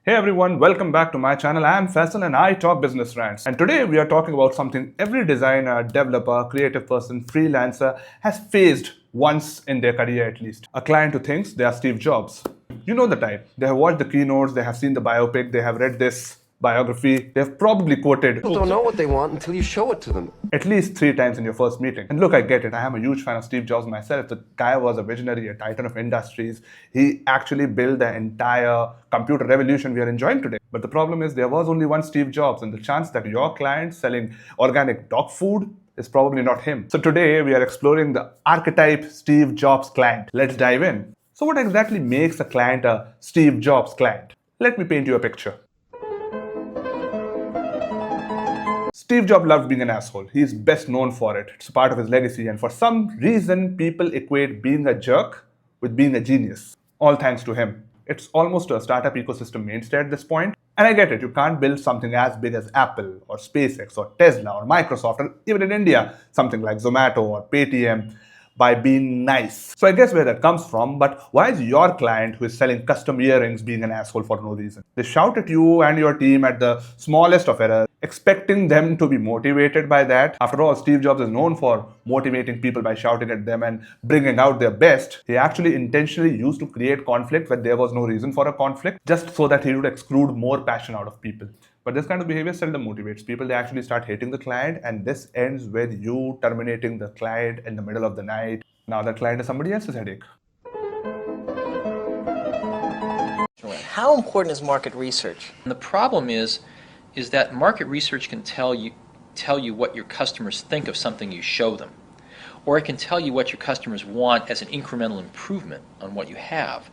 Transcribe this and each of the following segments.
Hey everyone, welcome back to my channel. I am Faisal and I talk business rants. And today we are talking about something every designer, developer, creative person, freelancer has faced once in their career at least. A client who thinks they are Steve Jobs. You know the type. They have watched the keynotes, they have seen the biopic, they have read this biography, they have probably quoted. People don't know what they want until you show it to them. At least 3 times in your first meeting. And look, I get it. I am a huge fan of Steve Jobs myself. The guy was a visionary, a titan of industries. He actually built the entire computer revolution we are enjoying today. But the problem is there was only one Steve Jobs, and the chance that your client selling organic dog food is probably not him. So today we are exploring the archetype Steve Jobs client. Let's dive in. So what exactly makes a client a Steve Jobs client? Let me paint you a picture. Steve Jobs loved being an asshole. He's best known for it. It's a part of his legacy. And for some reason, people equate being a jerk with being a genius. All thanks to him. It's almost a startup ecosystem mainstay at this point. And I get it. You can't build something as big as Apple or SpaceX or Tesla or Microsoft or even in India, something like Zomato or Paytm by being nice. So I guess where that comes from, but why is your client who is selling custom earrings being an asshole for no reason? They shout at you and your team at the smallest of errors, expecting them to be motivated by that. After all, Steve Jobs is known for motivating people by shouting at them and bringing out their best. He actually intentionally used to create conflict when there was no reason for a conflict, just so that he would exclude more passion out of people. But this kind of behavior seldom motivates people. They actually start hating the client, and this ends with you terminating the client in the middle of the night. Now that client is somebody else's headache. How important is market research? And the problem is that market research can tell you what your customers think of something you show them, or it can tell you what your customers want as an incremental improvement on what you have.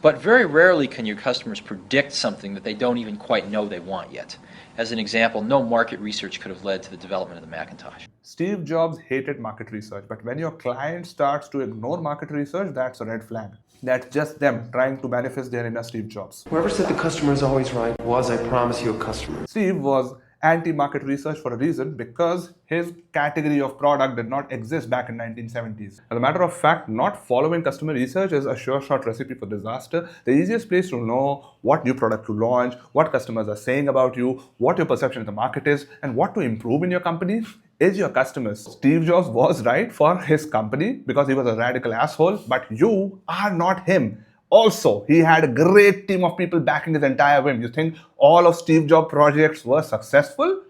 But very rarely can your customers predict something that they don't even quite know they want yet. As an example, no market research could have led to the development of the Macintosh. Steve Jobs hated market research, but when your client starts to ignore market research, that's a red flag. That's just them trying to manifest their inner Steve Jobs. Whoever said the customer is always right was, I promise you, a customer. Steve was anti-market research for a reason, because his category of product did not exist back in 1970s. As a matter of fact, not following customer research is a sure shot recipe for disaster. The easiest place to know what new product to launch, what customers are saying about you, what your perception of the market is, and what to improve in your company is your customers. Steve Jobs was right for his company because he was a radical asshole, but you are not him. Also, he had a great team of people backing his entire whim. You think all of Steve Jobs' projects were successful?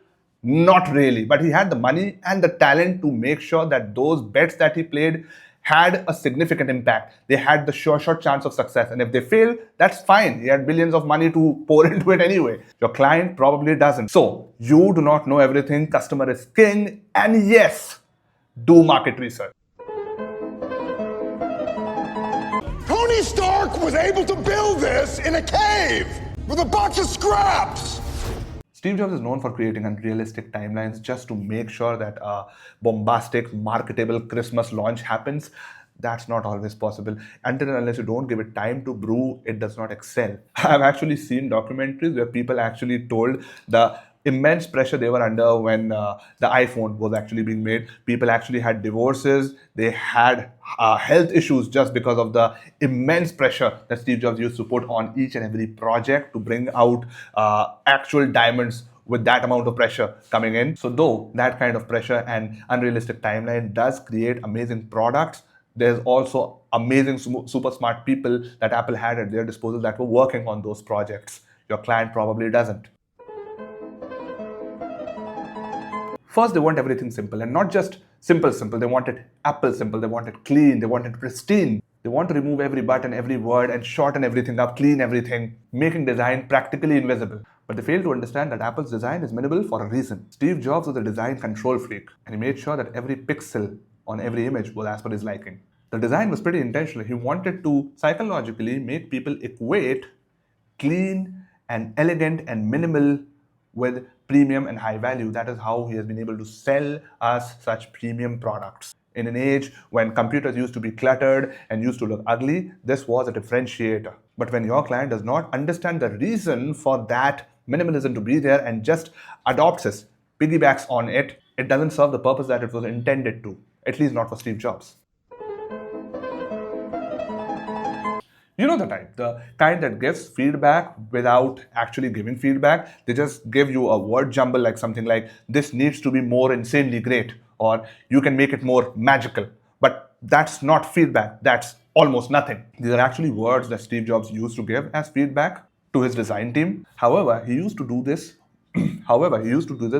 Not really, but he had the money and the talent to make sure that those bets that he played had a significant impact. They had the sure shot chance of success. And if they fail, that's fine. He had billions of money to pour into it anyway. Your client probably doesn't. So, you do not know everything. Customer is king. And yes, do market research. Tony Stark was able to build this in a cave with a box of scraps. Steve Jobs is known for creating unrealistic timelines just to make sure that a bombastic, marketable Christmas launch happens. That's not always possible. Until and unless you don't give it time to brew, it does not excel. I've actually seen documentaries where people actually told the immense pressure they were under when the iPhone was actually being made. People actually had divorces. They had health issues just because of the immense pressure that Steve Jobs used to put on each and every project to bring out actual diamonds with that amount of pressure coming in. So though that kind of pressure and unrealistic timeline does create amazing products, there's also amazing, super smart people that Apple had at their disposal that were working on those projects. Your client probably doesn't. First, they want everything simple, and not just simple. They want it Apple simple. They want it clean. They want it pristine. They want to remove every button, every word, and shorten everything up, clean everything, making design practically invisible. But they fail to understand that Apple's design is minimal for a reason. Steve Jobs was a design control freak, and he made sure that every pixel on every image was as per his liking. The design was pretty intentional. He wanted to psychologically make people equate clean and elegant and minimal with premium and high value. That is how he has been able to sell us such premium products. In an age when computers used to be cluttered and used to look ugly, this was a differentiator. But when your client does not understand the reason for that minimalism to be there and just adopts it, piggybacks on it, it doesn't serve the purpose that it was intended to, at least not for Steve Jobs. You know the type, the kind that gives feedback without actually giving feedback. They just give you a word jumble like something like, this needs to be more insanely great, or you can make it more magical. But that's not feedback, that's almost nothing. These are actually words that Steve Jobs used to give as feedback to his design team. However, he used to do this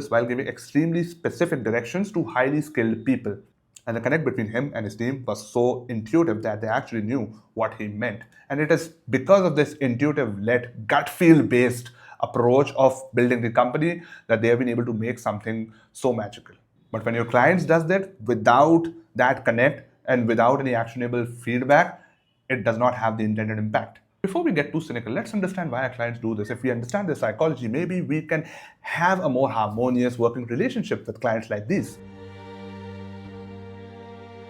while giving extremely specific directions to highly skilled people. And the connect between him and his team was so intuitive that they actually knew what he meant. And it is because of this intuitive led, gut feel based approach of building the company that they have been able to make something so magical. But when your clients does that without that connect and without any actionable feedback, it does not have the intended impact. Before we get too cynical, let's understand why our clients do this. If we understand their psychology, maybe we can have a more harmonious working relationship with clients like these.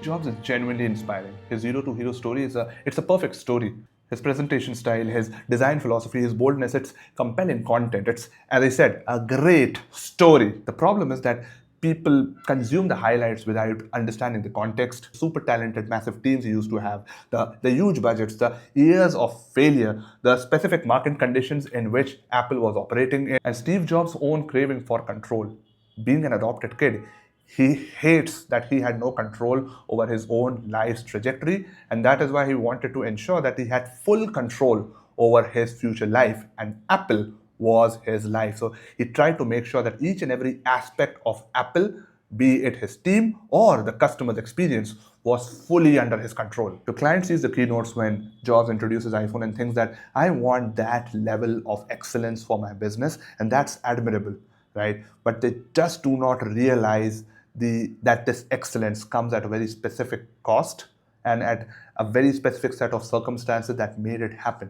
Jobs is genuinely inspiring. His zero to hero story it's a perfect story. His presentation style, his design philosophy, his boldness, it's compelling content. It's, as I said, a great story. The problem is that people consume the highlights without understanding the context. Super talented, massive teams he used to have, the huge budgets, the years of failure, the specific market conditions in which Apple was operating in, and Steve Jobs' own craving for control. Being an adopted kid, he hates that he had no control over his own life's trajectory, and that is why he wanted to ensure that he had full control over his future life, and Apple was his life. So he tried to make sure that each and every aspect of Apple, be it his team or the customer's experience, was fully under his control. The client sees the keynotes when Jobs introduces iPhone and thinks that I want that level of excellence for my business, and that's admirable, right? But they just do not realize that this excellence comes at a very specific cost and at a very specific set of circumstances that made it happen.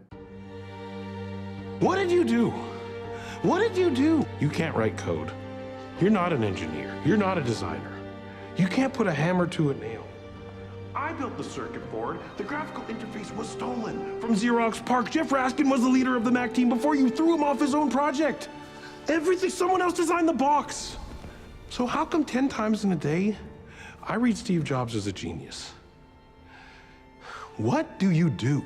What did you do? What did you do? You can't write code. You're not an engineer. You're not a designer. You can't put a hammer to a nail. I built the circuit board. The graphical interface was stolen from Xerox PARC. Jeff Raskin was the leader of the Mac team before you threw him off his own project. Everything, someone else designed the box. So how come 10 times in a day, I read Steve Jobs as a genius? What do you do?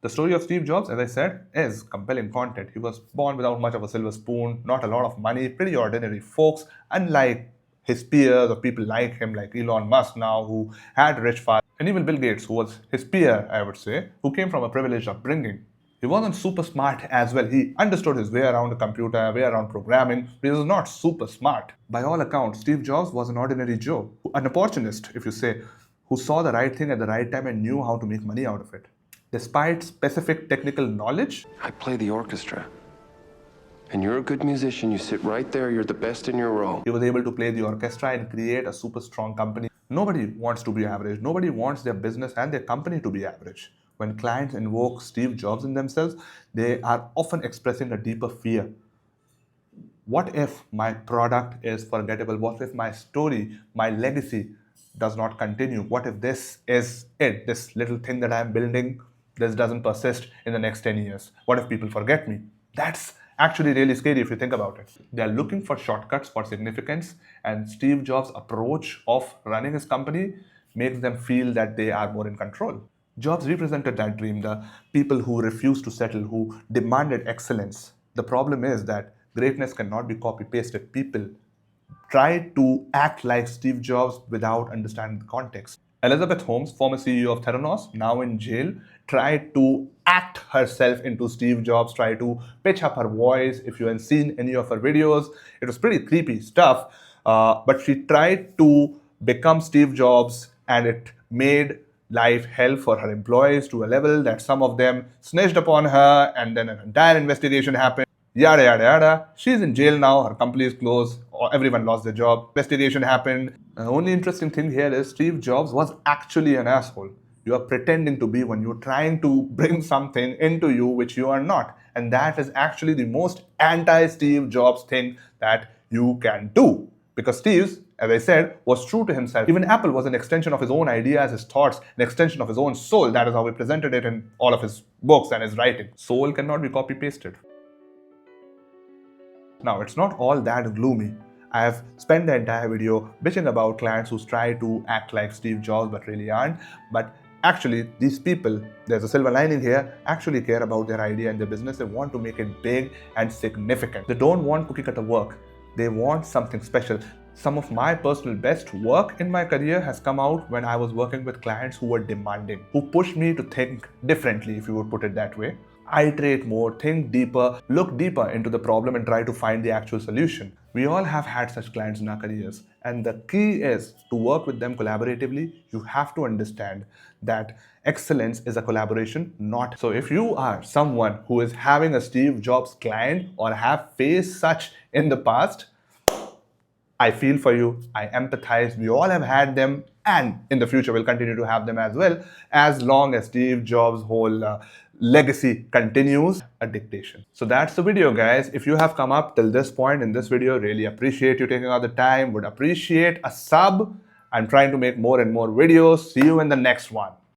The story of Steve Jobs, as I said, is compelling content. He was born without much of a silver spoon, not a lot of money, pretty ordinary folks, unlike his peers or people like him, like Elon Musk now, who had rich fathers, and even Bill Gates, who was his peer, I would say, who came from a privileged upbringing. He wasn't super smart as well. He understood his way around a computer, way around programming, but he was not super smart. By all accounts, Steve Jobs was an ordinary Joe, an opportunist, if you say, who saw the right thing at the right time and knew how to make money out of it. Despite specific technical knowledge, I play the orchestra. And you're a good musician. You sit right there. You're the best in your row. he was able to play the orchestra and create a super strong company. Nobody wants to be average. Nobody wants their business and their company to be average. When clients invoke Steve Jobs in themselves, they are often expressing a deeper fear. What if my product is forgettable? What if my story, my legacy does not continue? What if this is it? This little thing that I'm building, this doesn't persist in the next 10 years? What if people forget me? That's actually really scary if you think about it. They're looking for shortcuts for significance, and Steve Jobs' approach of running his company makes them feel that they are more in control. Jobs represented that dream, the people who refused to settle, who demanded excellence. The problem is that greatness cannot be copy-pasted. People try to act like Steve Jobs without understanding the context. Elizabeth Holmes, former CEO of Theranos, now in jail, tried to act herself into Steve Jobs, tried to pitch up her voice. If you haven't seen any of her videos, it was pretty creepy stuff. But she tried to become Steve Jobs, and it made life hell for her employees to a level that some of them snitched upon her, and then an entire investigation happened. Yada yada yada. She's in jail now, her company is closed, or everyone lost their job. Investigation happened. The only interesting thing here is Steve Jobs was actually an asshole. You are pretending to be one. You're trying to bring something into you which you are not. And that is actually the most anti-Steve Jobs thing that you can do. Because Steve, as I said, was true to himself. Even Apple was an extension of his own ideas, his thoughts, an extension of his own soul. That is how he presented it in all of his books and his writing. Soul cannot be copy-pasted. Now, it's not all that gloomy. I have spent the entire video bitching about clients who try to act like Steve Jobs but really aren't. But Actually, these people, there's a silver lining here, actually care about their idea and their business. They want to make it big and significant. They don't want cookie cutter work. They want something special. Some of my personal best work in my career has come out when I was working with clients who were demanding, who pushed me to think differently, if you would put it that way. Iterate more, think deeper, look deeper into the problem and try to find the actual solution. We all have had such clients in our careers, and the key is to work with them collaboratively. You have to understand that excellence is a collaboration, not. So if you are someone who is having a Steve Jobs client or have faced such in the past, I feel for you, I empathize, we all have had them, and in the future we'll continue to have them as well, as long as Steve Jobs' whole legacy continues, a dictation. So that's the video, guys. If you have come up till this point in this video, really appreciate you taking out the time, would appreciate a sub. I'm trying to make more and more videos. See you in the next one.